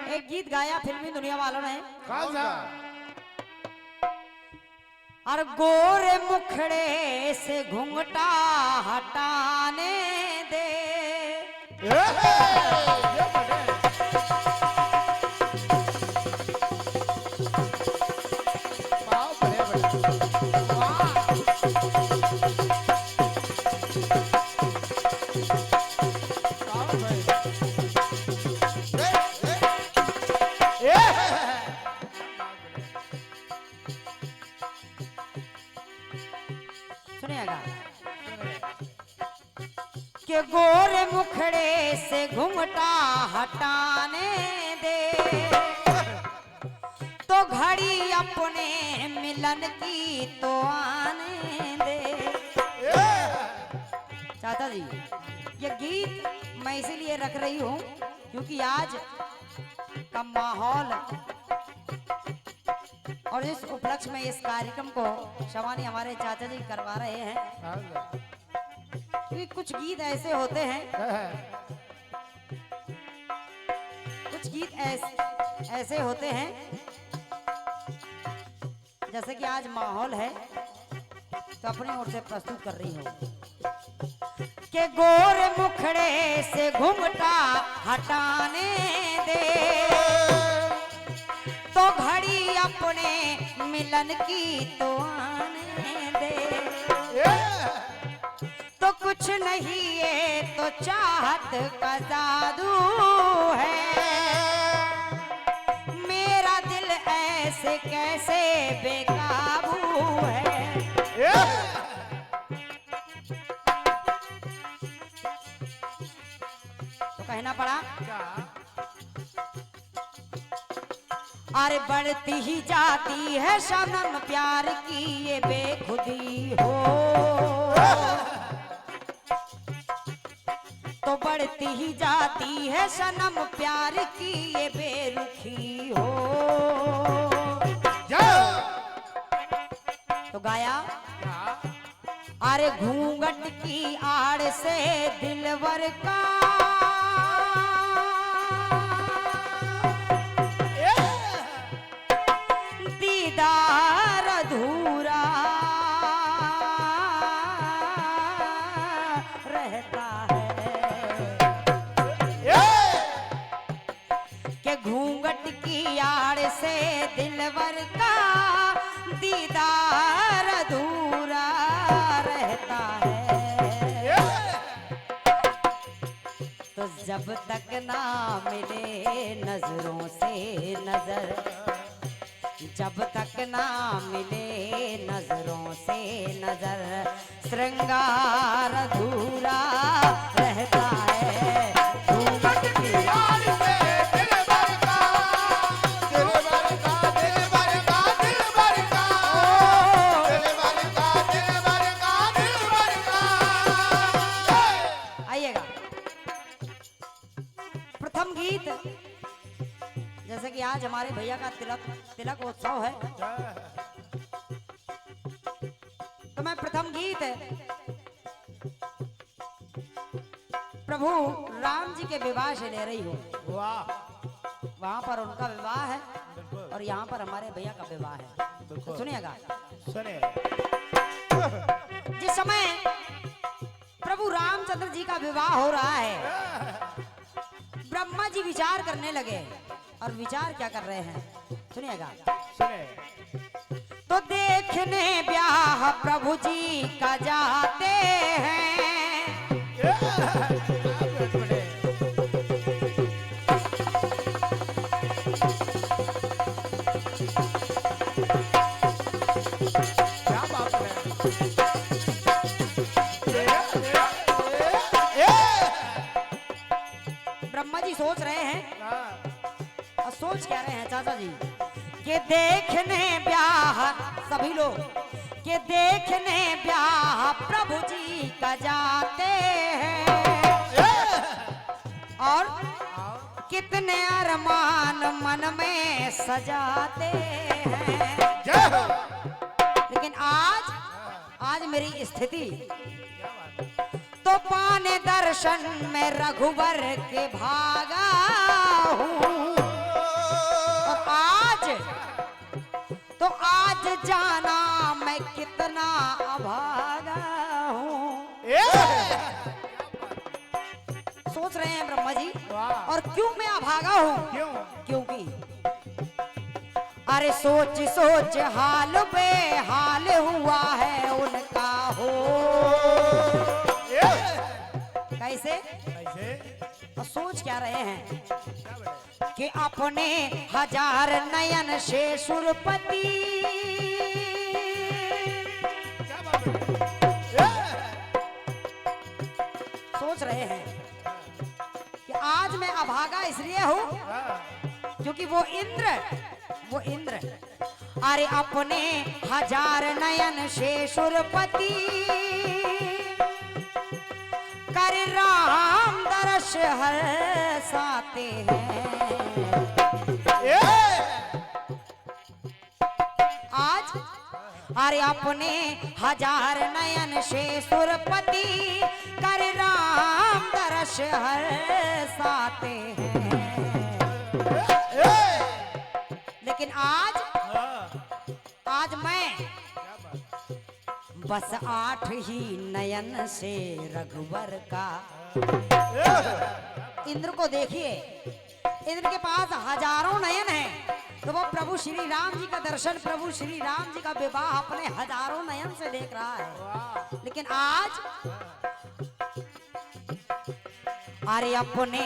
एक गीत गाया फिल्मी दुनिया वालों ने। कौन सा? और गोरे मुखड़े से घूंघटा हटाने दे। सुनिएगा कि गोरे मुखड़े से घूंघटा हटाने दे, तो घड़ी अपने मिलन की तो आने दे। चाचा जी, ये गीत मैं इसीलिए रख रही हूँ क्योंकि आज का माहौल और इस उपलक्ष्य में इस कार्यक्रम को शवानी हमारे चाचा जी करवा रहे हैं। क्योंकि कुछ गीत ऐसे होते हैं, कुछ गीत ऐसे होते हैं, जैसे कि आज माहौल है तो अपनी ओर से प्रस्तुत कर रही हूँ कि गोरे मुखड़े से घूंघटा हटाने दे, तो घड़ी अपने मिलन की तो आने दे। तो कुछ नहीं ये तो चाहत का जादू है, मेरा दिल ऐसे कैसे बेकाबू है। तो कहना पड़ा, अरे बढ़ती ही जाती है शबनम प्यार की ये बेखुदी हो, तो बढ़ती ही जाती है सनम प्यार की ये बेरुखी हो। तो गाया, अरे घूंघट की आड़ से दिलवर का दीदार अधूरा रहता है, कि घूंघट की आड़ से दिलवर का दीदार अधूरा रहता है। तो जब तक ना मिले नजरों से नजर, जब तक ना मिले नजरों से नजर, श्रृंगार अधूरा रहता है। घूंघट की आड़ से दिलवर का, दिलवर का, दिलवर का, दिलवर का, दिलवर का, दिलवर का, दिलवर का। आइएगा, प्रथम गीत, जैसे कि आज हमारे भैया का तिलक उत्सव है, तो मैं प्रथम गीत प्रभु राम जी के विवाह से ले रही हूँ। वहां पर उनका विवाह है और यहाँ पर हमारे भैया का विवाह है। तो सुनिएगा, जिस समय प्रभु रामचंद्र जी का विवाह हो रहा है, ब्रह्मा जी विचार करने लगे। और विचार क्या कर रहे हैं, सुनिएगा। तो देखने ब्याह प्रभु जी का जाते हैं, क्या बात है। ब्रह्मा जी सोच रहे हैं, और सोच क्या रहे हैं चाचा जी, कि देखने ब्याह सभी लोग, कि देखने ब्याह प्रभु जी का जाते हैं, और कितने अरमान मन में सजाते हैं। लेकिन आज मेरी स्थिति तो पाने दर्शन में रघुवर के भागा हूँ। तो आज जाना मैं कितना अभागा हूँ। सोच रहे हैं ब्रह्मा जी, और क्यों मैं अभागा हूँ? क्योंकि अरे सोच सोच हाल बेहाल हुआ है उनका हो। कैसे? और सोच क्या रहे हैं कि अपने हजार नयन से सुरपति सोच रहे हैं कि आज मैं अभागा इसलिए हूं क्योंकि वो इंद्र अरे अपने हजार नयन से सुरपति कर राम दर्श हर्षाते हैं। आज अरे अपने हजार नयन से सुरपति कर राम दर्श हर्षाते हैं। लेकिन आज मैं बस 8 ही नयन से रघुवर का। इंद्र को देखिए, इंद्र के पास हजारों नयन हैं, तो वो प्रभु श्री राम जी का दर्शन, प्रभु श्री राम जी का विवाह अपने हजारों नयन से देख रहा है। लेकिन आज अरे अपने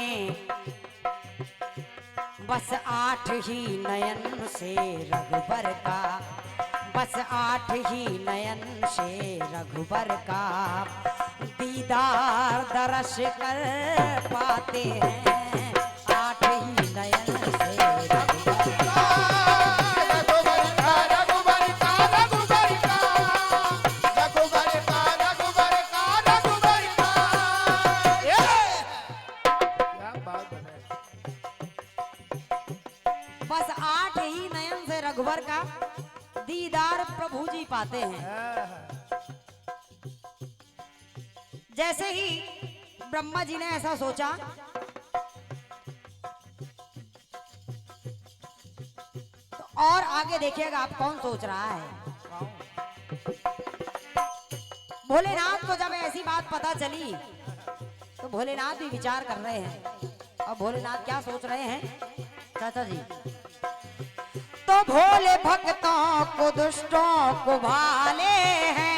बस 8 ही नयन से रघुबर का, बस 8 ही नयन से रघुबर का दीदार दर्श कर पाते हैं। 8 ही नयन से बस 8 ही नयन से रघुवर का दीदार प्रभु जी पाते हैं। जैसे ही ब्रह्मा जी ने ऐसा सोचा तो और आगे देखिएगा आप कौन सोच रहा है। भोलेनाथ को जब ऐसी बात पता चली तो भोलेनाथ भी विचार कर रहे हैं। और भोलेनाथ क्या सोच रहे हैं चाचा जी? तो भोले भक्तों को दुष्टों को भाले हैं।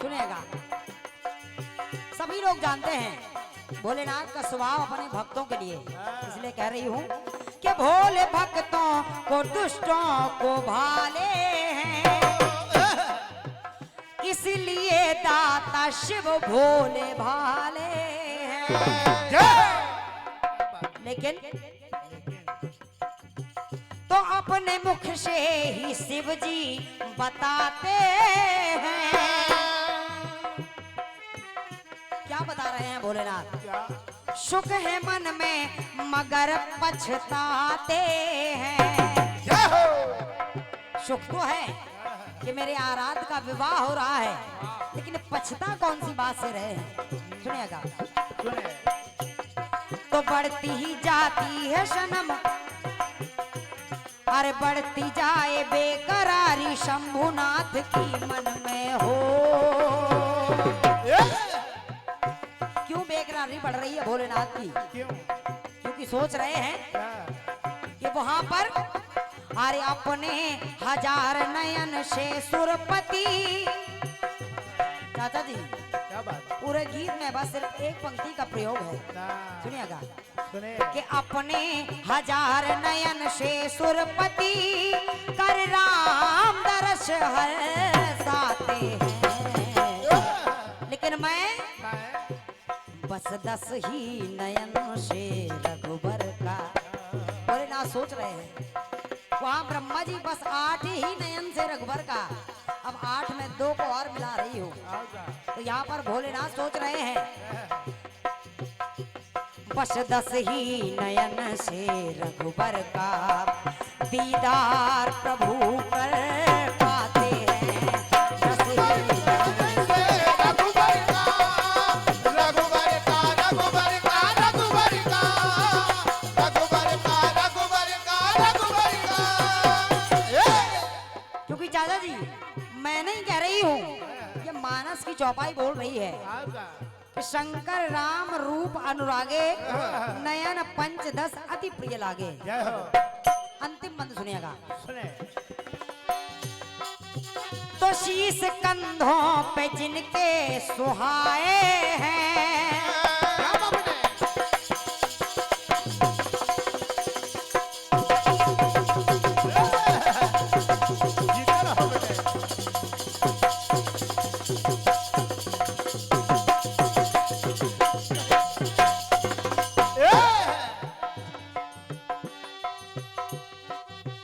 सुनिएगा, सभी लोग जानते हैं भोलेनाथ का स्वभाव अपने भक्तों के लिए, इसलिए कह रही हूं कि भोले भक्तों को दुष्टों को भाले हैं। इसलिए दाता शिव भोले भाले हैं। लेकिन तो अपने मुख से ही शिव जी बताते हैं। क्या बता रहे हैं भोलेनाथ? सुख है मन में मगर पछताते हैं। सुख तो है कि मेरे आराध का विवाह हो रहा है, लेकिन पछता कौन सी बात से रहे हैं? सुनिएगा, तो बढ़ती ही जाती है सनम, अरे बढ़ती जाए बेकरारी शंभुनाथ की मन में हो। क्यों बेकरारी बढ़ रही है भोलेनाथ की? क्योंकि सोच रहे हैं कि वहां पर अरे अपने हजार नयन से सुरपति। चाचा जी क्या बात? पूरे गीत में बस सिर्फ एक पंक्ति का प्रयोग है, सुनिएगा। कि अपने हजार नयन से सुरपति कर राम दर्श हर्षाते हैं। लेकिन मैं बस 10 ही नयन से रघुबर का। भोलेनाथ सोच रहे हैं वहां ब्रह्मा जी बस 8 ही नयन से रघुबर का, अब 8 में 2 को और मिला रही हूँ। तो यहाँ पर भोलेनाथ सोच रहे हैं बस 10 ही नयन से रघुबर का दीदार प्रभु कर पाते हैं। 10 ही नयन से रघुबर का, रघुबर का, रघुबर का, रघुबर का, रघुबर का, रघुबर का, रघुबर का। क्योंकि चाचा जी मैं नहीं कह रही हूँ, ये मानस की चौपाई बोल रही है कि शंकर राम रूप अनुरागे, नयन पंच 10 अति प्रिय लागे। अंतिम मंत्र सुनिएगा। तो शीश कंधों पे जिनके सुहाए हैं,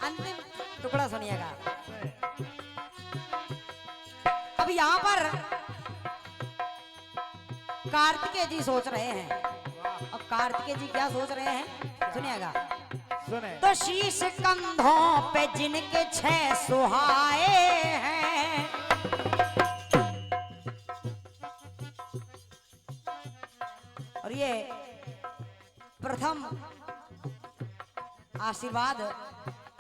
अंतिम टुकड़ा सुनिएगा। अब यहाँ पर कार्तिकेय जी सोच रहे हैं। अब कार्तिकेय जी क्या सोच रहे हैं सुनिएगा। तो शीश कंधों पे जिनके 6 सुहाए हैं, और ये प्रथम आशीर्वाद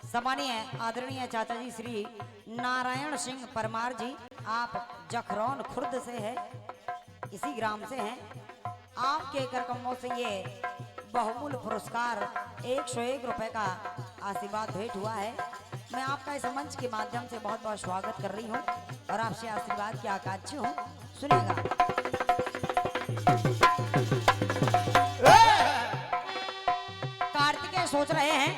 सम्मानीय आदरणीय चाचा जी श्री नारायण सिंह परमार जी, आप जखरौन खुर्द से है, इसी ग्राम से हैं। आपके करकमों से ये बहुमूल्य पुरस्कार 101 रुपए का आशीर्वाद भेंट हुआ है। मैं आपका इस मंच के माध्यम से बहुत बहुत स्वागत कर रही हूँ और आपसे आशीर्वाद की आकांक्षी हूँ। सुनिएगा। कार्तिकेय सोच रहे हैं।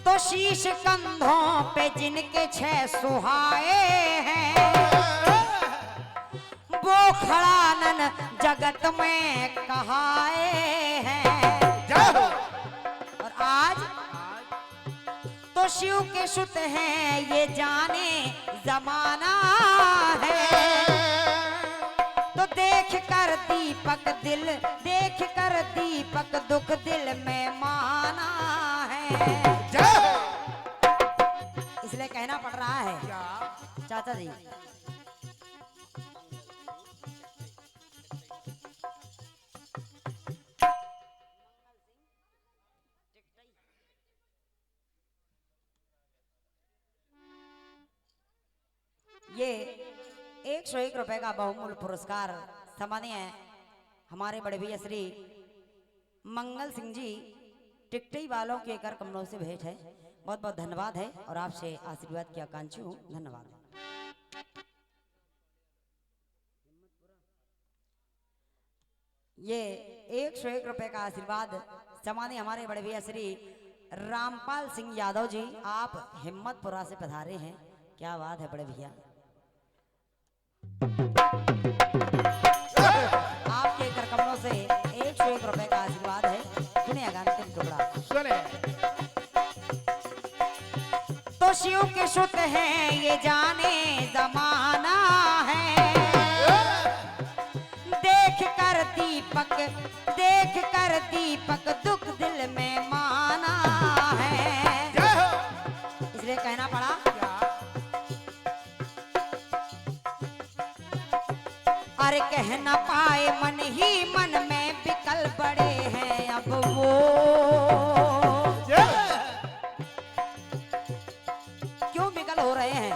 तो शीश कंधों पे जिनके 6 सुहाए हैं, वो खड़ानन जगत में कहाए हैं। और आज तो शिव के सुत हैं, ये जाने जमाना है। तो देख कर दीपक दिल, देख कर दीपक दुख दिल में माना है। इसलिए कहना पड़ रहा है चाचा जी। ये 101 रुपए का बहुमूल्य पुरस्कार सम्मानीय हमारे बड़े भैया श्री मंगल सिंह जी टिकटई वालों के कर कमलों से भेंट है। बहुत बहुत धन्यवाद है और आपसे आशीर्वाद की आकांक्षी हूँ। धन्यवाद। ये 101 रुपए का आशीर्वाद सम्मानीय हमारे बड़े भैया श्री रामपाल सिंह यादव जी, आप हिम्मतपुरा से पधारे हैं। क्या बात है बड़े भैया। आपके कर कमलों से 101 रुपए का आशीर्वाद है। सुनिएगा अंतिम टुकड़ा। तो शिव के सुत हैं, ये जाने जमाना है। देख कर दीपक, देख कर दीपक दुख दिल में माना है। इसलिए कहना पड़ा। अरे कह न पाए मन ही मन में विकल बड़े हैं अब वो। क्यों विकल हो रहे हैं?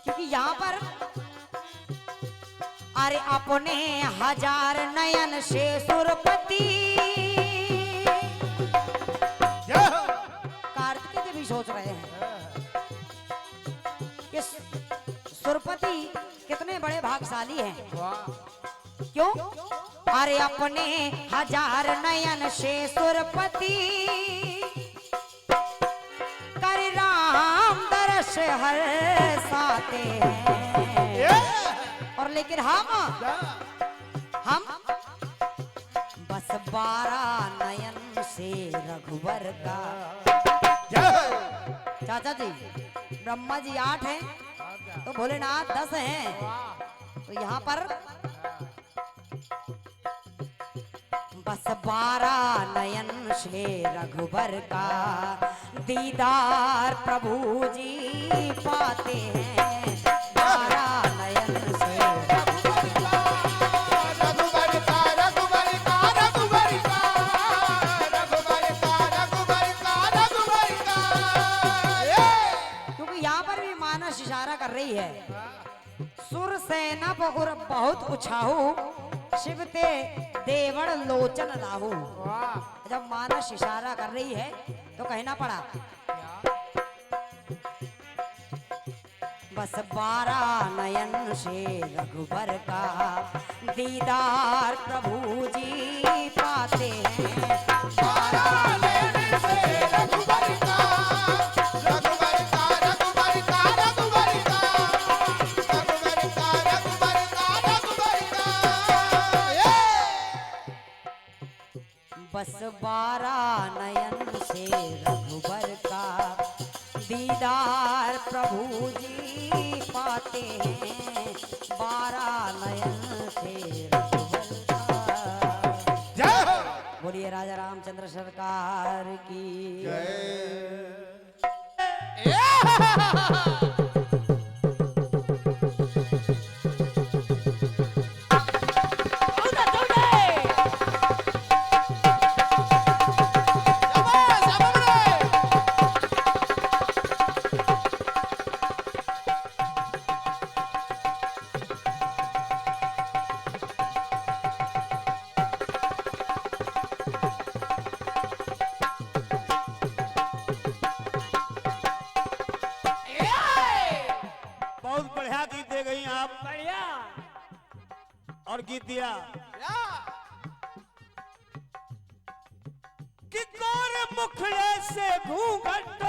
क्योंकि यहाँ पर अरे अपने 1000 नयन से सुरपति, कार्तिकेय जी भी सोच रहे हैं कि सुरपति कितने बड़े भागशाली हैं। क्यों? अरे अपने 1000 नयन से सुरपति, कर राम दर्श हर साते हैं। और लेकिन हम बस 12 नयन से रघुवर का। चाचा जी ब्रह्मा जी 8 हैं तो भोलेनाथ 10 हैं। तो यहाँ पर बारा नयन से रघुबर का दीदार प्रभु जी पाते हैं। बारा नयन से रघुबर का रघुबर का रघुबर का रघुबर का रघुबर का रघुबर का रघुबर का। क्योंकि यहाँ पर भी मानस इशारा कर रही है। सुर सेना बहुर बहुत उछाहू शिवते देवड़ लोचन राहू। जब मानस इशारा कर रही है तो कहना पड़ा बस बारा नयन से रघुबर का दीदार प्रभु जी पाते हैं। बारा नयन से रघुबर का रघुबर का रघुबर का रघुबर का रघुबर का रघुबर का रघुबर का। बस बारा नयन से रघुबर का दीदार प्रभु जी पाते हैं। बारा नयन से रघुबर का। जय हो। बोलिए राजा रामचंद्र सरकार की बहुत बढ़िया गीत दे गई आप। बढ़िया और गीत दिया कि गौर मुखड़े से घूंघट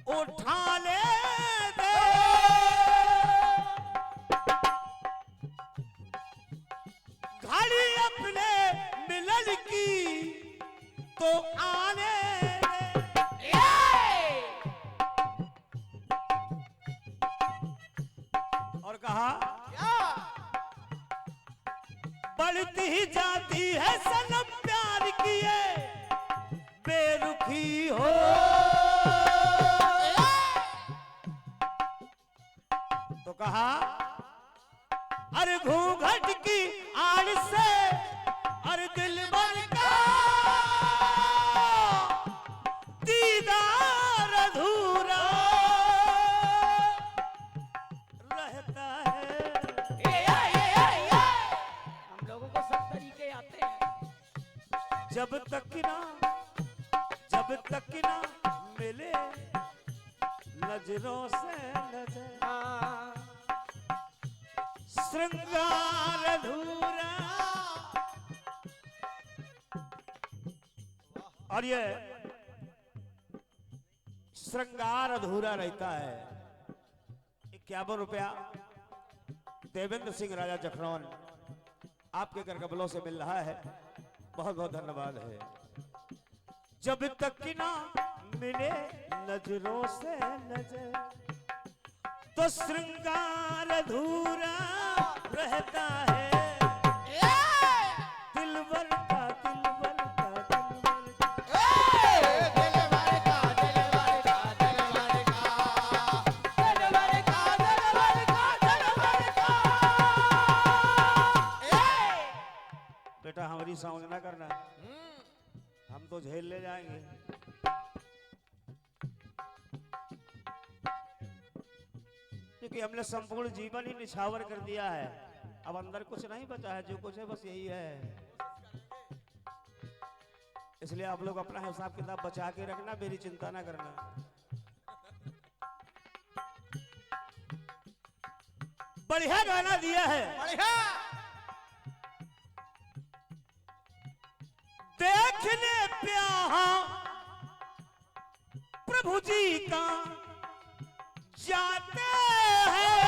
उठा ले दे, घड़ी अपने मिलन की तो आने दे। और कहा बढ़ती ही जाती है सनम प्यार किए बेरुखी हो। तो कहा अरे घूंघट की आड़ से अरे दिल भर का दीदार अधूरा रहता है। हम लोगों को सब तरीके आते हैं। जब तक ना मिले नजरों से नजर श्रृंगार अधूरा। और ये श्रृंगार अधूरा रहता है। 51 रुपया देवेंद्र सिंह राजा जखरौन आपके कर कबलों से मिल रहा है। बहुत बहुत धन्यवाद है। जब तक ना मिले नजरों से नजर तो श्रृंगार अधूरा रहता है। दिलबर का दिलबर का दिलबर का दिलबर का दिलबर का दिलबर का दिलबर का दिलबर का। बेटा हमारी साउंड ना करना, हम तो झेल ले जाएंगे। क्योंकि हमने संपूर्ण जीवन ही निछावर कर दिया है। अब अंदर कुछ नहीं बचा है, जो कुछ है बस यही है। इसलिए आप लोग अपना हिसाब किताब बचा के रखना, मेरी चिंता ना करना। बढ़िया गाना दिया है। बढ़िया देखने प्याहा प्रभु जी का जाते हैं।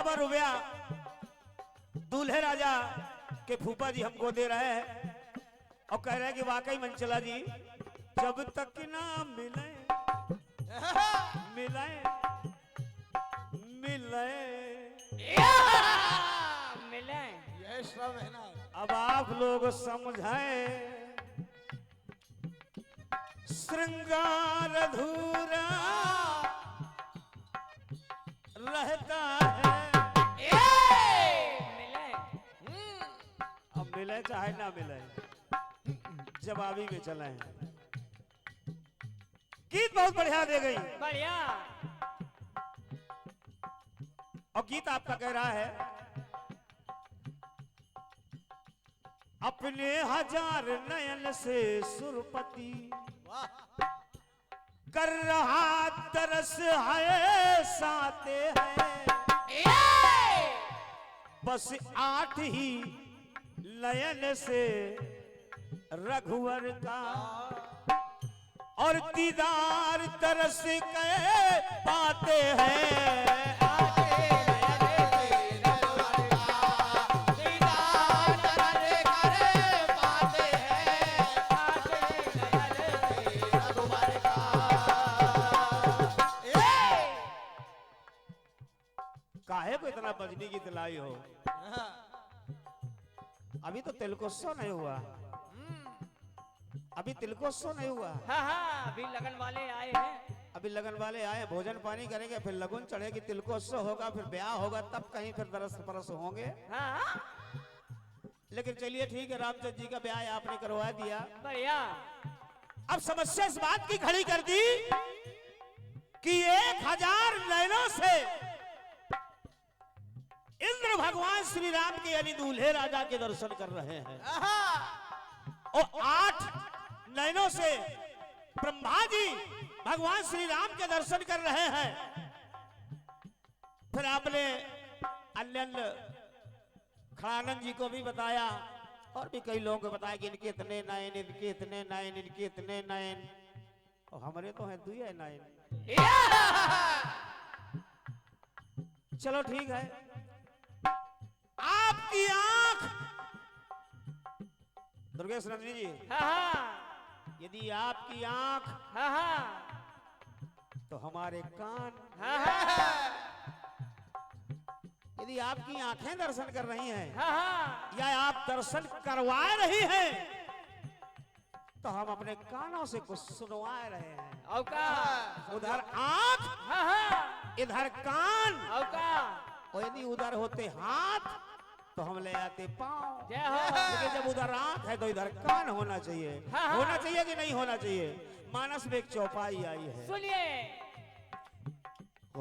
जब रुपया दूल्हे राजा के फूफा जी हमको दे रहे हैं और कह रहे हैं कि वाकई मंचला जी जब तक ना मिले मिले मिले मिले ये सब है ना। अब आप लोग समझाएं श्रृंगार अधूरा रहता है। मिले अब मिले चाहे ना मिले जवाबी में चले हैं। गीत बहुत बढ़िया दे गई बढ़िया। और गीत आपका कह रहा है अपने हजार नयन से सुरपति कर रहा तरस है साते हैं बस 8 ही नयन से रघुवर का और दीदार तरस के पाते हैं। काहे को इतना बजनी की दिलाई हो? अभी तो तिलकोत्सव नहीं हुआ, अभी तिलकोत्सव नहीं हुआ। हाँ हाँ अभी लगन वाले आए हैं। अभी लगन वाले आए, भोजन पानी करेंगे, फिर लगन चढ़ेगी, तिलकोत्सव होगा, फिर ब्याह होगा, तब कहीं फिर दरस परस होंगे। हाँ लेकिन चलिए ठीक है, रामचंद्र जी का ब्याह आपने करवा दिया। बढ़िया। अब समस्या इस बात की खड़ी कर दी कि 1000 नयनों से इंद्र भगवान श्री राम के यानी दूल्हे राजा के दर्शन कर रहे हैं और 8 नयनों से ब्रह्मा जी भगवान श्री राम के दर्शन कर रहे हैं। फिर आपने अन्य खड़ानंद जी को भी बताया और भी कई लोगों को बताया कि इनके इतने नयन, इनके इतने नयन, इनके इतने नयन, और हमारे तो है 2 नयन। चलो ठीक है, आपकी आंख दुर्गेश नंदी जी, हाँ यदि आपकी आंख हाँ हाँ तो हमारे कान, हाँ यदि आपकी आंखें दर्शन कर रही हैं हाँ या आप दर्शन करवा रही हैं तो हम अपने कानों से कुछ सुनवा रहे हैं। औका उधर आंख हाँ हाँ इधर कान, औका और यदि उधर होते हाथ तो हम ले आते पांव। जय हो। लेकिन जब उधर आंख है तो इधर कान होना चाहिए। हाँ। होना चाहिए कि नहीं होना चाहिए? मानस में एक चौपाई आई है, सुनिए। ओ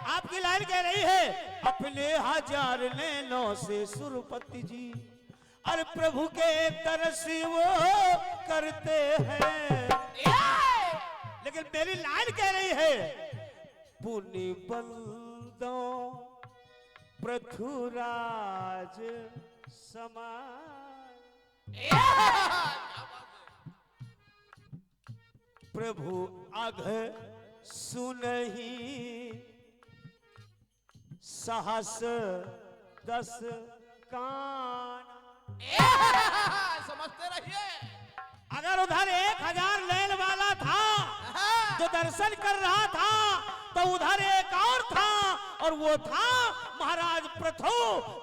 आपकी लाइन कह रही है अपने 1000 नैनों से सुरपति जी अरे प्रभु के तरस वो करते हैं। लेकिन मेरी लाइन कह रही है पुनि बंदो पृथुराज समान प्रभु अघ सुनहि सहस 10 कान। समझते रहिए। अगर उधर 1000 नैन वाला था जो दर्शन कर रहा था तो उधर एक और था और वो था महाराज पृथु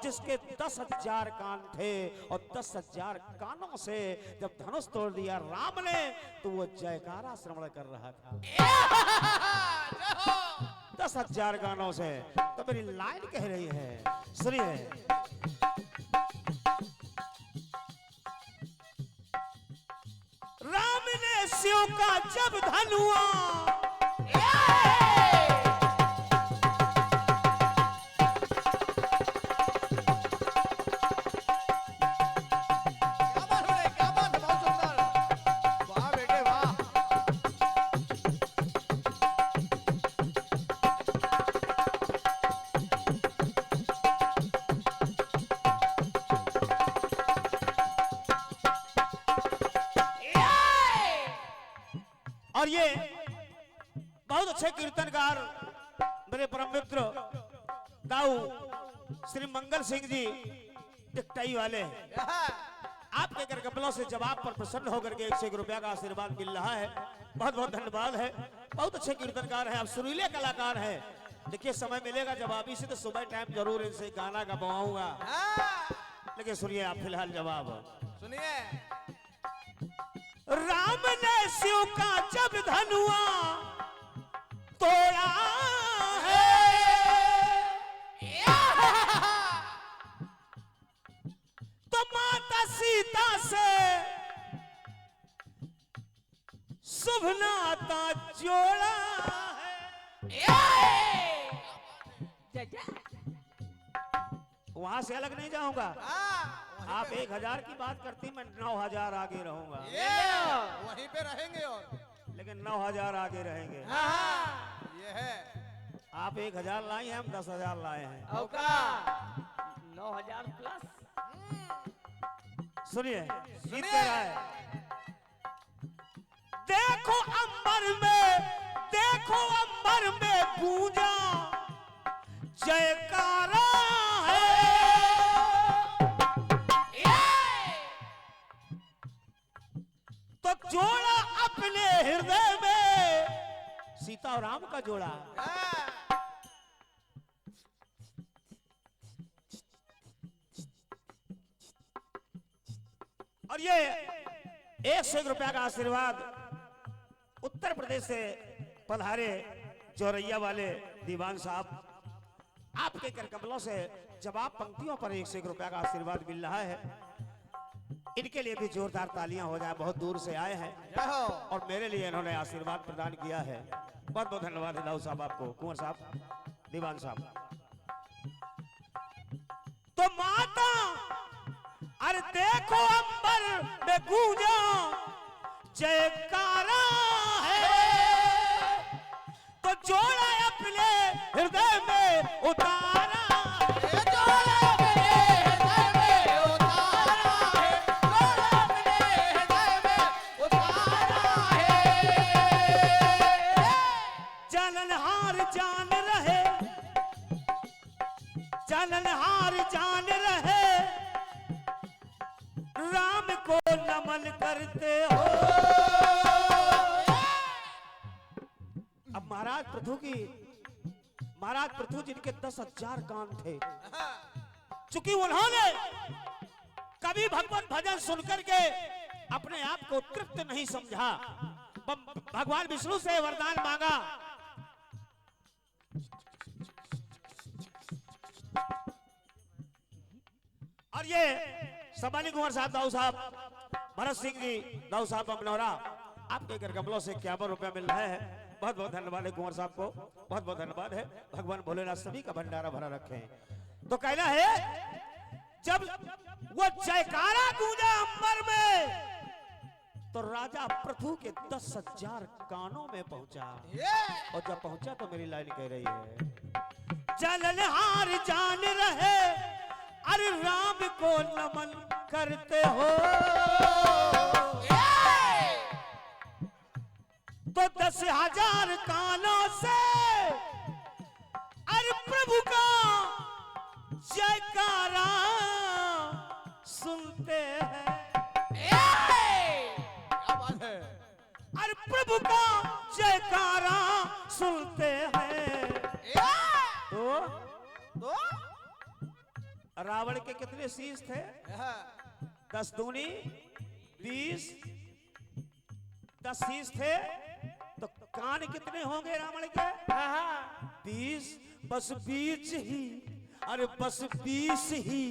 जिसके 10,000 कान थे और 10,000 कानों से जब धनुष तोड़ दिया राम ने तो वो जयकारा श्रवण कर रहा था 10,000 गानों से। तो मेरी लाइन कह रही है सुनिए, राम ने शिव का जब धनुआ और ये बहुत अच्छे कीर्तनकार मेरे परम मित्र दाऊ श्री मंगल सिंह जी टिकटाई वाले हैं। आपके कर कपलों से जवाब पर प्रसन्न होकर के 101 रुपया का आशीर्वाद मिल रहा है। बहुत बहुत धन्यवाद है। बहुत अच्छे कीर्तनकार हैं, आप सुरीले कलाकार हैं। देखिए समय मिलेगा जवाब इसी तो सुबह टाइम जरूर इनसे गाना गवाऊंगा, लेकिन सुनिए आप फिलहाल जवाब सुनिए। राम ने शिव का जब धनुआ तोड़ा है, तो माता सीता से शुभ नाता जोड़ा है। वहां से अलग नहीं जाऊंगा। आप 1000 की बात करती, मैं 9000 आगे रहूंगा। वहीं पे रहेंगे और लेकिन 9000 आगे रहेंगे। ये है। आप 1000 लाई हैं, हम 10,000 लाए हैं। 9,000 प्लस। सुनिए गीत कह रहा है। देखो अंबर में गूंजा जयकारा है, तो जोड़ा अपने हृदय में सीता और राम का जोड़ा। और ये 101 रुपया का आशीर्वाद उत्तर प्रदेश से पधारे चौरैया वाले दीवान साहब, आपके कर कमलों से जवाब पंक्तियों पर 101 रुपया का आशीर्वाद मिल रहा है। इनके लिए भी जोरदार तालियां हो जाए, बहुत दूर से आए हैं और मेरे लिए इन्होंने आशीर्वाद प्रदान किया है। बहुत बहुत धन्यवाद है दाऊ साहब आपको, कुंवर साहब, दीवान साहब। तो माता अरे देखो अंबर में गूंजा जयकारा है, तो जोड़ा अपने हृदय में उतारा। जाननहार जान रहे राम को नमन करते हो। अब महाराज पृथु जिनके 10,000 कान थे, चूंकि उन्होंने कभी भगवत भजन सुनकर के अपने आप को तृप्त नहीं समझा, भगवान विष्णु से वरदान मांगा। और ये सबानी कुंवर साहब, दाऊ साहब, भरत सिंह जी, दाऊ साहब अमनौरा, आपके घर कमलों से 51 रुपया मिल रहा है। बहुत बहुत धन्यवाद है कुंवर साहब को, बहुत बहुत धन्यवाद है। भगवान भोलेनाथ सभी का भंडारा भरा रखे। तो कहना है जब वो जयकारा गूंजा अंबर में, तो राजा पृथु के 10,000 कानों में पहुंचा। और जब पहुंचा तो मेरी लाइन कह रही है, जाननहार जान रहे अरे राम को नमन करते हो, तो 10,000 कानों से अरे प्रभु का जयकारा सुनते हैं। क्या बात है। अरे प्रभु का जयकारा सुनते हैं। तो रावण के कितने शीश थे? 10 दूनी 20, 10 शीश थे, तो कान कितने होंगे रावण के? 20। बस 20 ही, अरे बस 20 ही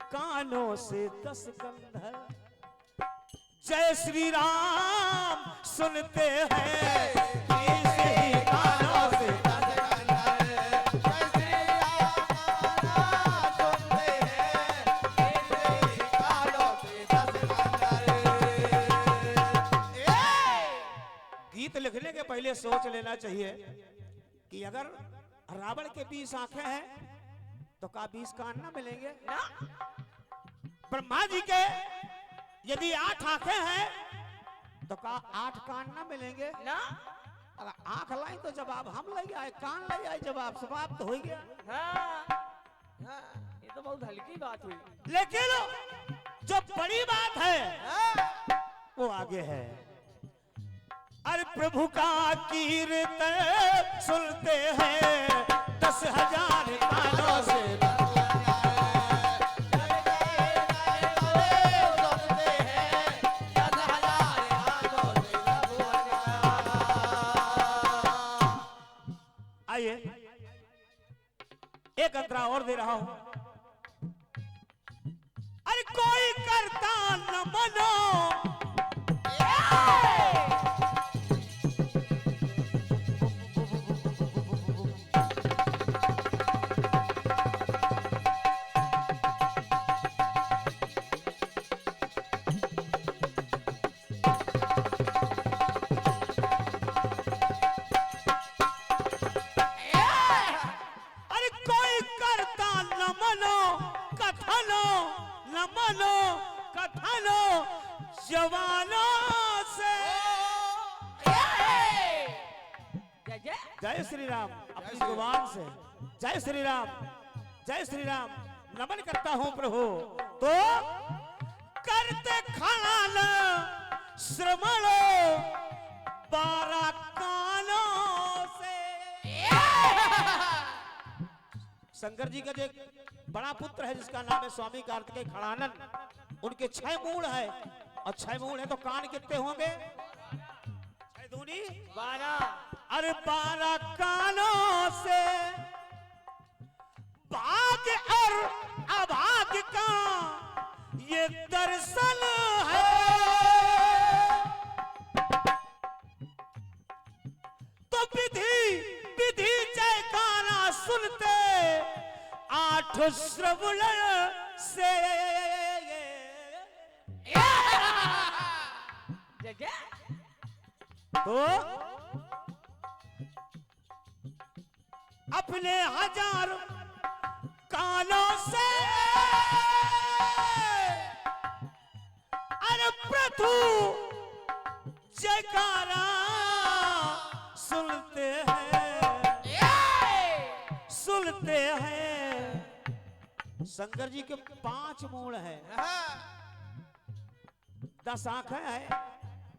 कानों से 10 कंधर जय श्री राम सुनते हैं। 20 ही कानों से लिखने के पहले सोच लेना चाहिए कि अगर रावण के 20 आंखें हैं तो क्या 20 कान ना मिलेंगे? ब्रह्मा जी के यदि 8 आंखें हैं तो का 8 कान ना मिलेंगे? ना अगर आंख लाई तो जवाब हम ले आए, कान ले आए जवाब, समाप्त हो गया। हाँ हाँ ये तो बहुत हल्की बात हुई। लेकिन जो बड़ी बात है वो आगे है। अरे प्रभु का कीर्तन सुनते हैं 10,000 कानों से। आइए एक अंतरा और दे रहा हूं। अरे कोई करता न मनो, जवानों से। जय श्री राम। अपनी जुबान से जय श्री राम, जय श्री राम नमन करता हूं प्रभु। तो करते खड़ान श्रवण 12 कानों से। शंकर जी का जो बड़ा पुत्र है जिसका नाम है स्वामी कार्तिकेय खड़ानन, उनके 6 मूल है, और 6 मूल है तो कान कितने होंगे? 6 दूनी 12। अरे 12 कानों से भाग्य और अभाग्य का ये दर्शन है। तो विधि विधि जयकारा सुनते 8 श्रवण से। तो अपने 1000 कानों से अरे प्रभु जयकारा सुनते हैं, सुनते हैं। शंकर जी के 5 मूल है, 10 आंखें है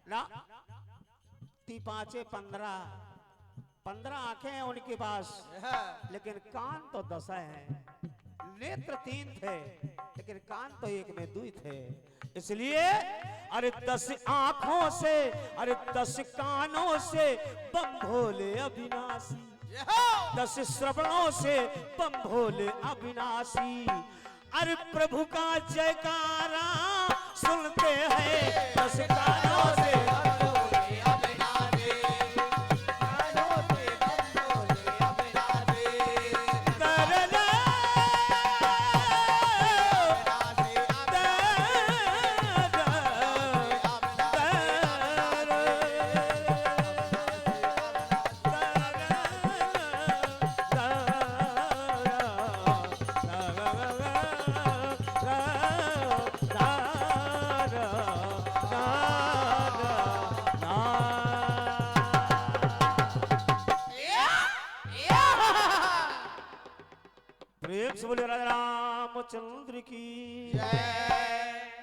ना, 5 15 आंखें हैं उनके पास, लेकिन कान तो 10 हैं। नेत्र 3 थे लेकिन कान तो 1 में 2 थे। इसलिए अरे 10 आंखों से अरे 10 कानों से बम भोले अविनाशी, 10 श्रवणों से बम भोले अविनाशी। अरे प्रभु का जयकारा सुनते हैं 10 कानों से। प्रेम से बोले राजा रामचंद्र की जय।